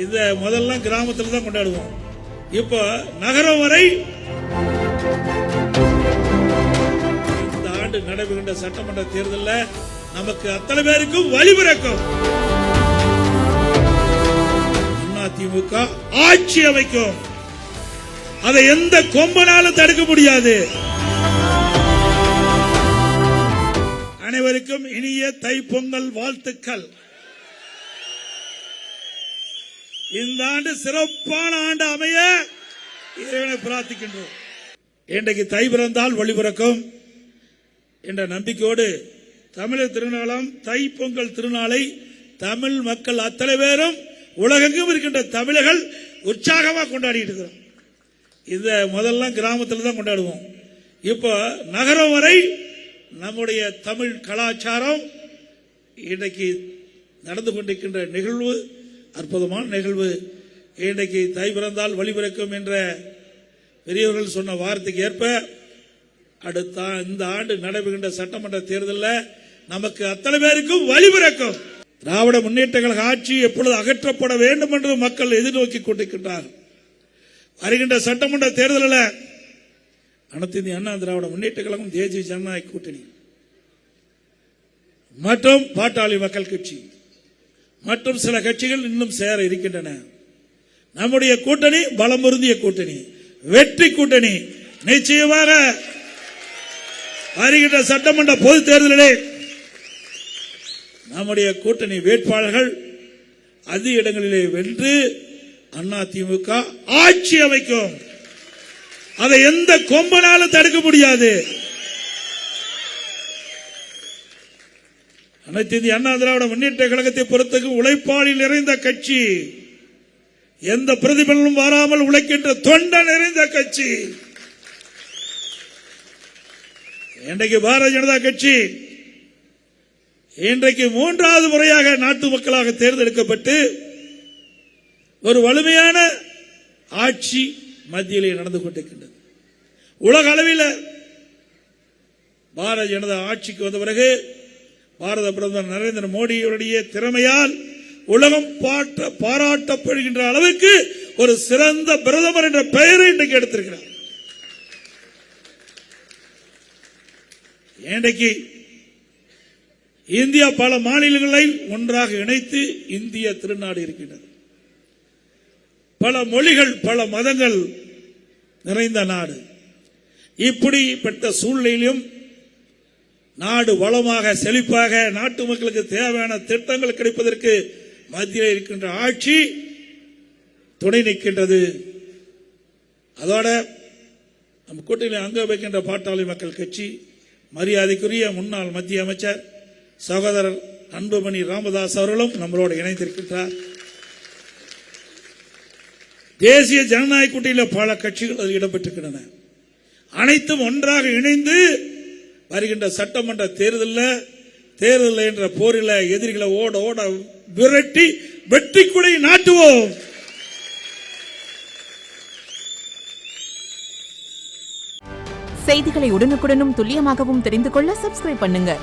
இத முதல்ல கிராமத்துல தான் கொண்டாடுவோம். இப்ப நகரம் வரை இந்த ஆண்டு நடைபெறுகின்ற சட்டமன்ற தேர்தலில் நமக்கு அத்தனை பேருக்கும் வழிபிறக்கும். அதிமுக ஆட்சி அமைக்கும். அதை எந்த கொம்பனாலும் தடுக்க முடியாது. அனைவருக்கும் இனிய தைப்பொங்கல் வாழ்த்துக்கள். இந்த ஆண்டு சிறப்பான ஆண்டு அமைய இறைவனை பிரார்த்திக்கின்றோம். இன்றைக்கு தை பிறந்தால் வழி பிறக்கும் என்ற நம்பிக்கையோடு தமிழர் திருநாளாம் தைப்பொங்கல் திருநாளை தமிழ் மக்கள் அத்தனை பேரும் உலகெங்கும் இருக்கின்ற தமிழர்கள் உற்சாகமாக கொண்டாடிட்டு இருக்கிறோம். இத முதல்ல கிராமத்தில் தான் கொண்டாடுவோம். இப்போ நகரம் வரை நம்முடைய தமிழ் கலாச்சாரம் இன்றைக்கு நடந்து கொண்டிருக்கின்ற நிகழ்வு அற்புதமான நிகழ்வு. இன்றைக்கு தை பிறந்தால் வழி பிறக்கும் என்ற பெரியவர்கள் சொன்ன வார்த்தைக்கு ஏற்ப அடுத்த இந்த ஆண்டு நடைபெறுகின்ற சட்டமன்ற தேர்தலில் நமக்கு அத்தனை பேருக்கும் வழி பிறக்கும். திராவிட முன்னேற்ற கழக ஆட்சி எப்பொழுது அகற்றப்பட வேண்டும் என்று மக்கள் எதிர்நோக்கி கொண்டிருக்கின்றார்கள். வருகின்ற சட்டமன்ற தேர்தலில் அனைத்து இந்திய அண்ணா திராவிட முன்னேற்ற கழகம், தேசிய ஜனநாயக கூட்டணி மற்றும் பாட்டாளி மக்கள் கட்சி மற்றும் சில கட்சிகள் இன்னும் சேர இருக்கின்றன. நம்முடைய கூட்டணி பலம் பொருந்திய கூட்டணி, வெற்றி கூட்டணி. நிச்சயமாக வருகின்ற சட்டமன்ற பொது தேர்தலிலே நம்முடைய கூட்டணி வேட்பாளர்கள் அதிக இடங்களிலே வென்று அதிமுக ஆட்சி அமைக்கும். அதை எந்த கொம்பனாலும் தடுக்க முடியாது. அனைத்து இந்திய அண்ணா திராவிட முன்னேற்ற கழகத்தை பொறுத்தவரைக்கும் உழைப்பாளி நிறைந்த கட்சி, எந்த பிரதிபலனும் வராமல் உழைக்கின்ற தொண்ட நிறைந்த கட்சி. இன்றைக்கு பாரதிய ஜனதா கட்சி இன்றைக்கு மூன்றாவது முறையாக நாட்டு மக்களாக தேர்ந்தெடுக்கப்பட்டு ஒரு வலிமையான ஆட்சி மத்தியிலே நடந்து கொண்டிருக்கின்றது. உலக அளவில் பாரதிய ஜனதா ஆட்சிக்கு வந்த பிறகு பாரத பிரதமர் நரேந்திர மோடியுடைய திறமையால் உலகம் பாராட்டப்படுகின்ற அளவுக்கு ஒரு சிறந்த பிரதமர் என்ற பெயரை இன்றைக்கு எடுத்திருக்கிறார். இன்றைக்கு இந்தியா பல மாநிலங்களை ஒன்றாக இணைத்து இந்திய திருநாடு இருக்கின்றது. பல மொழிகள் பல மதங்கள் நிறைந்த நாடு. இப்படிப்பட்ட சூழ்நிலையிலும் நாடு வளமாக செழிப்பாக நாட்டு மக்களுக்கு தேவையான திட்டங்கள் கிடைப்பதற்கு மத்தியில் இருக்கின்ற ஆட்சி துணை நிற்கின்றது. அதோட நம்ம கூட்டணியில் அங்க வைக்கின்ற பாட்டாளி மக்கள் கட்சி, மரியாதைக்குரிய முன்னாள் மத்திய அமைச்சர் சகோதரர் அன்புமணி ராமதாஸ் அவர்களும் நம்மளோடு இணைந்திருக்கின்றார். தேசிய ஜனநாயக கூட்டணியில் பல கட்சிகள் அதில் இடம்பெற்றிருக்கின்றன. அனைத்தும் ஒன்றாக இணைந்து வருகின்ற சட்டமன்ற தேர்தல் என்ற போரில் எதிரிகளை ஓட ஓட விரட்டி வெற்றி கொடி நாட்டுவோம். செய்திகளை உடனுக்குடனும் துல்லியமாகவும் தெரிந்து கொள்ள சப்ஸ்கிரைப் பண்ணுங்க.